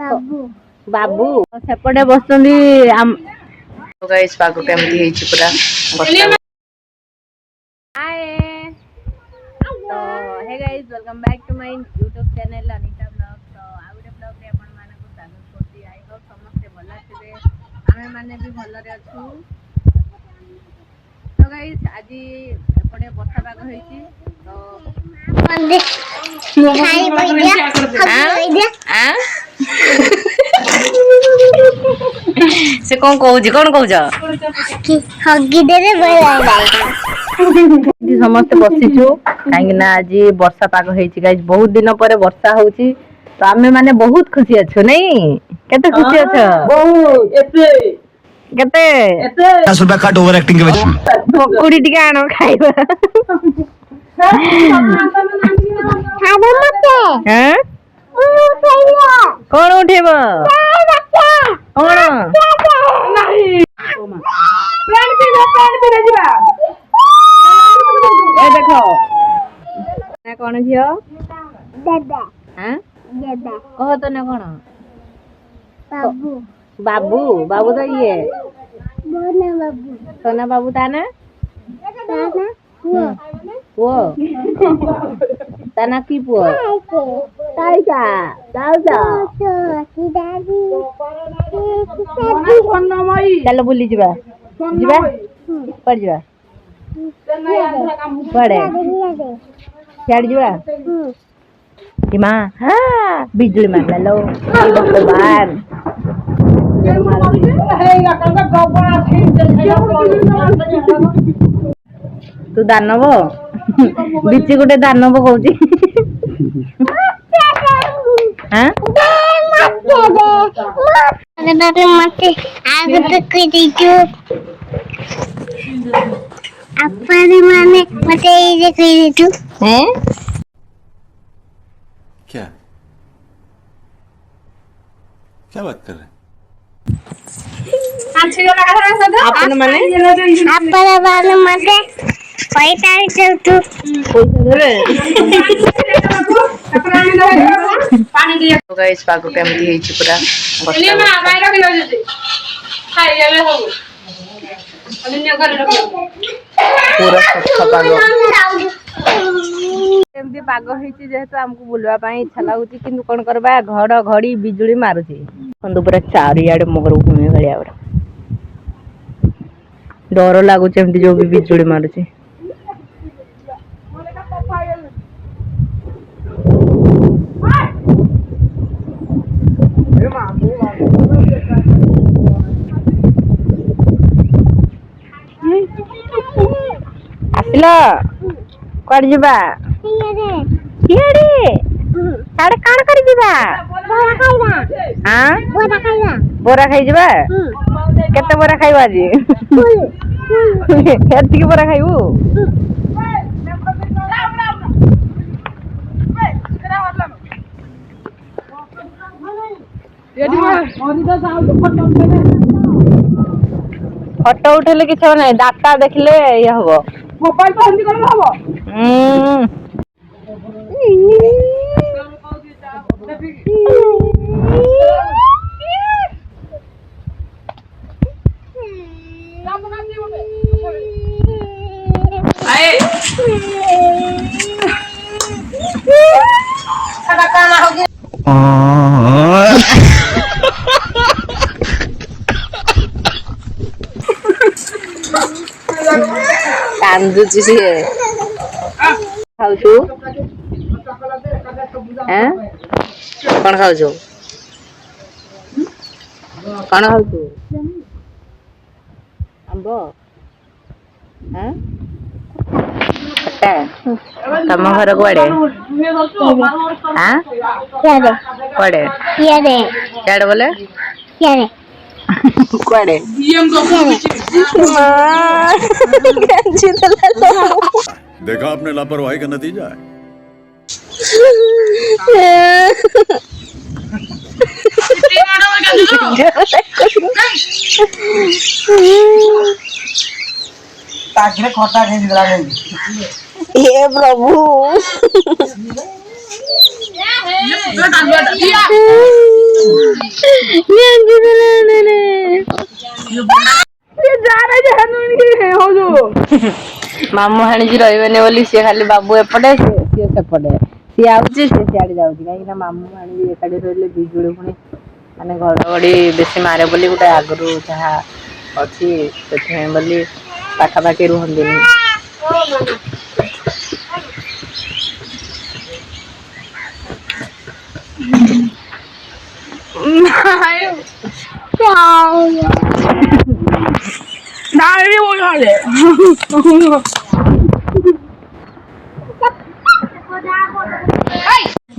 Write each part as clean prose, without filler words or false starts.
बाबू सेपटे बसुंदी गाइस पागो केमती हेची पूरा हाय तो hey guys welcome back to my YouTube channel Anita blog तो आउटे ब्लॉग रे आपण माने को स्वागत करती आई होप समस्त भला थिबे हमें माने भी भलो रे अछु तो गाइस आज एपटे वर्षा पाग होईची तो खाई बइया से कौन कहू कि हगी देरे समस्त बसिछु काहे ना आज वर्षा पाग होईची गाइस बहुत दिन पर वर्षा होउची तो आमे माने बहुत खुशी अछु नहीं केते खुशी अछ बहुत एते केते 10 रुपया काट ओवर एक्टिंग के वजह कुड़ी टिके आनो खाइबा खाबो मते हैं कौन उठेबो कौन नहीं प्लान पे जीवा ए देखो ना कौन झियो दादा हैं दादा कह तो ना कौन बाबू बाबू बाबू तो ये सोना बाबू ताना वो ताना की पुओ ताइका दादा चलो बुली जीवा जीवा पड़ जीवा पड़े छाड़ जीवा माँ हाँ बिजली मार लो भगवान तू दानव बिची गोटे दानव कहूची हाँ मते आगे तो कोई दीजो अपने माने मते ये कोई दीजो हैं क्या क्या बात कर रहे हैं अपने माने पैसा तू पानी दिया तो गाइस पागो केमती हेची पूरा ले मां माई रखि दो जे खाई लेबे हो अन्य घर रखो पूरा सख्त पागो केमती पागो हेची जेहेतु हमको बुलवा पई इच्छा लागुची किंतु कोन करबा घड़ घड़ी बिजुली मारुची कंदु पूरा चारियाडे मगर घुमे गलिया बड़ा डर लागुची एमती जो भी बिजुली मारुची आसिला कर जिबा कियारे साडे काण कर जिबा बोरा खाइबा हां बोरा खाइ जिबा केते बोरा खाइबा जी केते बोरा खाइबू फोटो उठेले किछ नै डाटा देखले ये हबो मोबाइल तो हिंदी करले हबो आए सादा काना हो गया कांदुची से खाउछु हैं कोन खाउछु कोन खाउछु आंबो हैं तम घर कुआडे हां क्यारे कुआडे क्यारे बोले क्यारे कुआडे देखा आपने लापरवाही का नतीजा है हे प्रभु ମାମୁଁ ହାଣିକି ରହିବେନି ବୋଲି ସିଏ ଖାଲି ବାବୁ ଏପଟେ ସିଏ ସେପଟେ, ସିଏ ଆଉଛି ସିଏ ସିଆଡେ ଯାଉଛି, କାହିଁକି ନା ମାମୁଁ ହାଣିକି ଏକାଠି ରହିଲେ ବିଜୁଳି ପୁଣି ମାନେ ଘଡଘଡି ବେଶୀ ମାରେ ବୋଲି ଗୋଟେ ଆଗରୁ ଯାହା ଅଛି, ସେଥିପାଇଁ ବୋଲି ପାଖାପାଖି ରୁହନ୍ତିନି।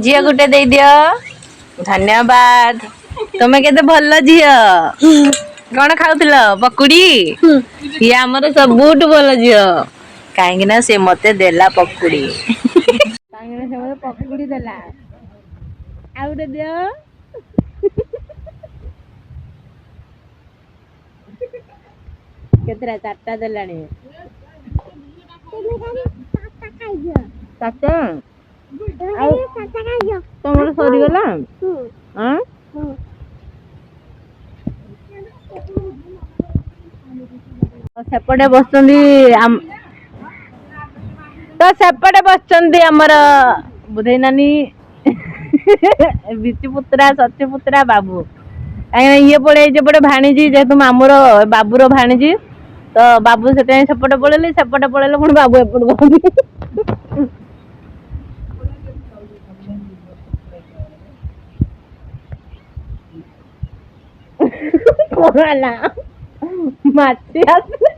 ଝିଅ ଗୋଟେ ଦେଇଦିଅ, ଧନ୍ୟବାଦ। ତମେ କେତେ ଭଲ ଝିଅ। କଣ ଖାଉଥିଲ? ପକୁଡି? ଇଏ ଆମର ସବୁଠୁ ଭଲ ଝିଅ, କାହିଁକି ନା ସେ ମତେ ଦେଲା ପକୁଡି। କାହିଁକି ନା ସେ ମତେ ପକୁଡି ଦେଲା। ଆଉ ଗୋଟେ ଦିଅ। କେତେଟା? 4ଟା ଦେଲାଣି। 4ଟା? ଆଉ ତମର ସରିଗଲା? ସେପଟେ ବସୁଛନ୍ତି ତ ସେପଟେ ବସିଛନ୍ତି ଆମର ବୁଧେଇ ନାନୀ, ବିଚି ପୁତ୍ରା, ସଚି ପୁତ୍ରା, ବାବୁ। କାହିଁକିନା ଇଏ ପଳେଇଛି ଏପଟେ ଭାଣିଜି, ଯେହେତୁ ମାମୁର ବାବୁର ଭାଣିଜି, ତ ବାବୁ ସେଥିପାଇଁ ସେପଟେ ପଳେଇଲେ, ସେପଟେ ପଳେଇଲେ ପୁଣି ବାବୁ ଏପଟକୁ ଆଉଛନ୍ତି। କଣ ହେଲା? ମାଛି ଆସିଲେ।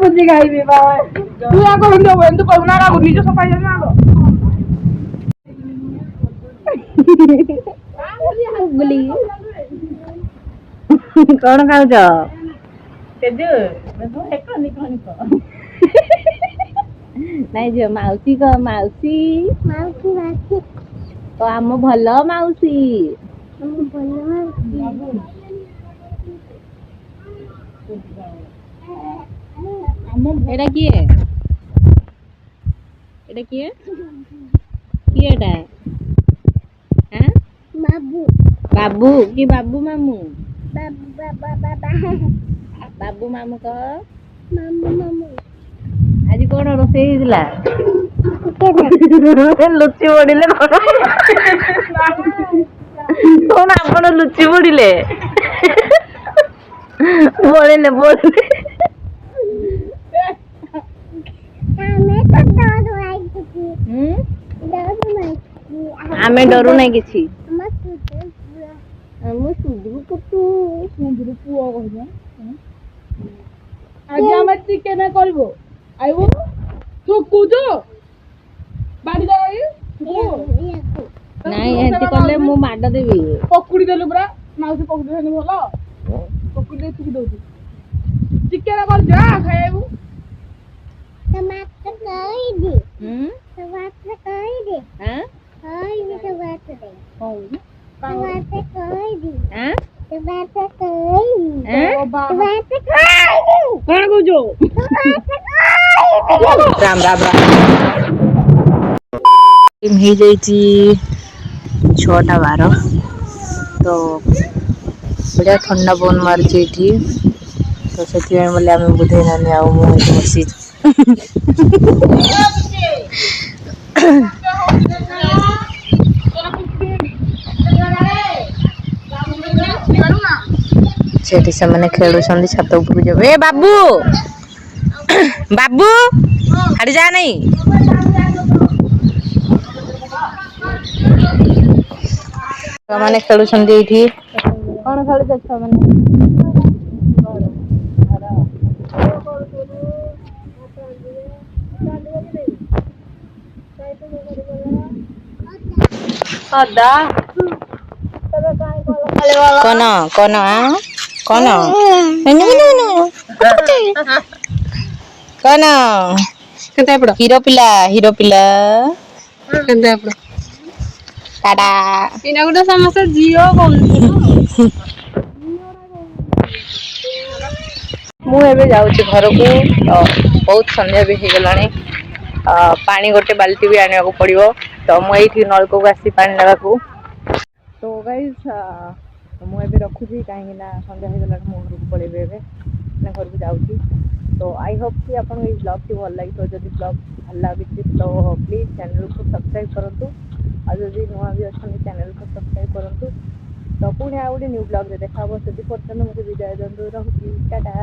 ବୁଝି ଖାଇବି କଣ ଖାଉଛ? ନାଇଁ ଝିଅ ମାଉସୀ କହ, ମାଉସୀ। ତ ଆମ ଭଲ ମାଉସୀ। ଏଟା କିଏ? ଏଟା କିଏ? କିଏ ଏଟା? ବାବୁ କି ବାବୁ ମାମୁଁ? ବାବୁ ମାମୁଁ କହ। ଆଜି କଣ ରୋଷେଇ ହେଇଥିଲା? ଲୁଚି ପଡିଲେ କଣ ଆପଣ ଲୁଚି ପଡିଲେ? ପଳେଇଲେ ପଳେଇଲେ। ଆମେ ଡରୁ ନାହିଁ କିଛି। ଆଜି ଆମେ ଚିକେନ କରିବୁ, ଆଇବୁ ଠକୁଛ ବାଡି ନାଇଁ ଏମିତି କଲେ ମୁଁ ମାଡ ଦେବି। ପକୁଡି ଦେଲୁ ପୁରା, ମାଉସୀ ପକୁଡି ଦେଲେ ଭଲ, ପକୁଡି ଦେଇ ଚିକି ଦଉଛି। ଚିକେନ କରିଛୁ ଖାଇବୁ। କଣ କହୁଛୁ? ହେଇଯାଇଛି 6:12, ତ ବଢିଆ ଥଣ୍ଡା ପବନ ମାରୁଛି ଏଠି, ତ ସେଥିପାଇଁ ବୋଲି ଆମେ ବୁଧେଇ ନାନୀ ଆଉ ମୁଁ ଏଠି ବସିଛୁ। ସେଠି ସେମାନେ ଖେଳୁଛନ୍ତି, ଛାତ ଉପରକୁ ଯିବେ। ଏ ବାବୁ, ବାବୁ ହାଡି ଯା ନାଇଁ। ଛୁଆମାନେ ଖେଳୁଛନ୍ତି ଏଇଠି। କଣ ଖେଳୁଛ ଛୁଆମାନେ? କନ କନ କନ କନ ହିରୋ ପିଲା, ହିରୋ ପିଲା। टाटा ପିନା ଗୋଟେ ସମସ୍ତେ ଝିଅ କହୁଛନ୍ତି। ମୁଁ ଏବେ ଯାଉଛି ଘରକୁ ତ ବହୁତ ସନ୍ଧ୍ୟା ବି ହେଇଗଲାଣି। ପାଣି ଗୋଟେ ବାଲ୍ଟି ବି ଆଣିବାକୁ ପଡ଼ିବ ତ ମୁଁ ଏଇଠି ନଳକୂଅକୁ ଆସିଛି ପାଣି ନେବାକୁ। ତ ଗାଇସ୍ ମୁଁ ଏବେ ରଖୁଛି କାହିଁକି ନା ସନ୍ଧ୍ୟା ହେଇଗଲାଣି ମୁଁ ଘରକୁ ପଳେଇବି ଏବେ ନା ଘରକୁ ଯାଉଛି। ତ ଆଇ ହୋପ୍ କି ଆପଣଙ୍କୁ ଏଇ ବ୍ଲଗ୍ଟି ଭଲ ଲାଗିଥିବ। ଯଦି ବ୍ଲଗ୍ ଭଲ ଲାଗୁଛି ତ ପ୍ଲିଜ୍ ଚ୍ୟାନେଲକୁ ସବସ୍କ୍ରାଇବ୍ କରନ୍ତୁ ଆଉ ଯଦି ନୂଆ ବି ଅଛନ୍ତି ଚ୍ୟାନେଲକୁ ସବସ୍କ୍ରାଇବ୍ କରନ୍ତୁ। ତ ପୁଣି ଆଉ ଗୋଟେ ନ୍ୟୁ ବ୍ଲଗ୍ରେ ଦେଖା ହେବ। ସେତିକି ପର୍ଯ୍ୟନ୍ତ ମୋତେ ବିଦାୟ ଦିଅନ୍ତୁ। ରହୁଛି ଟାଟା।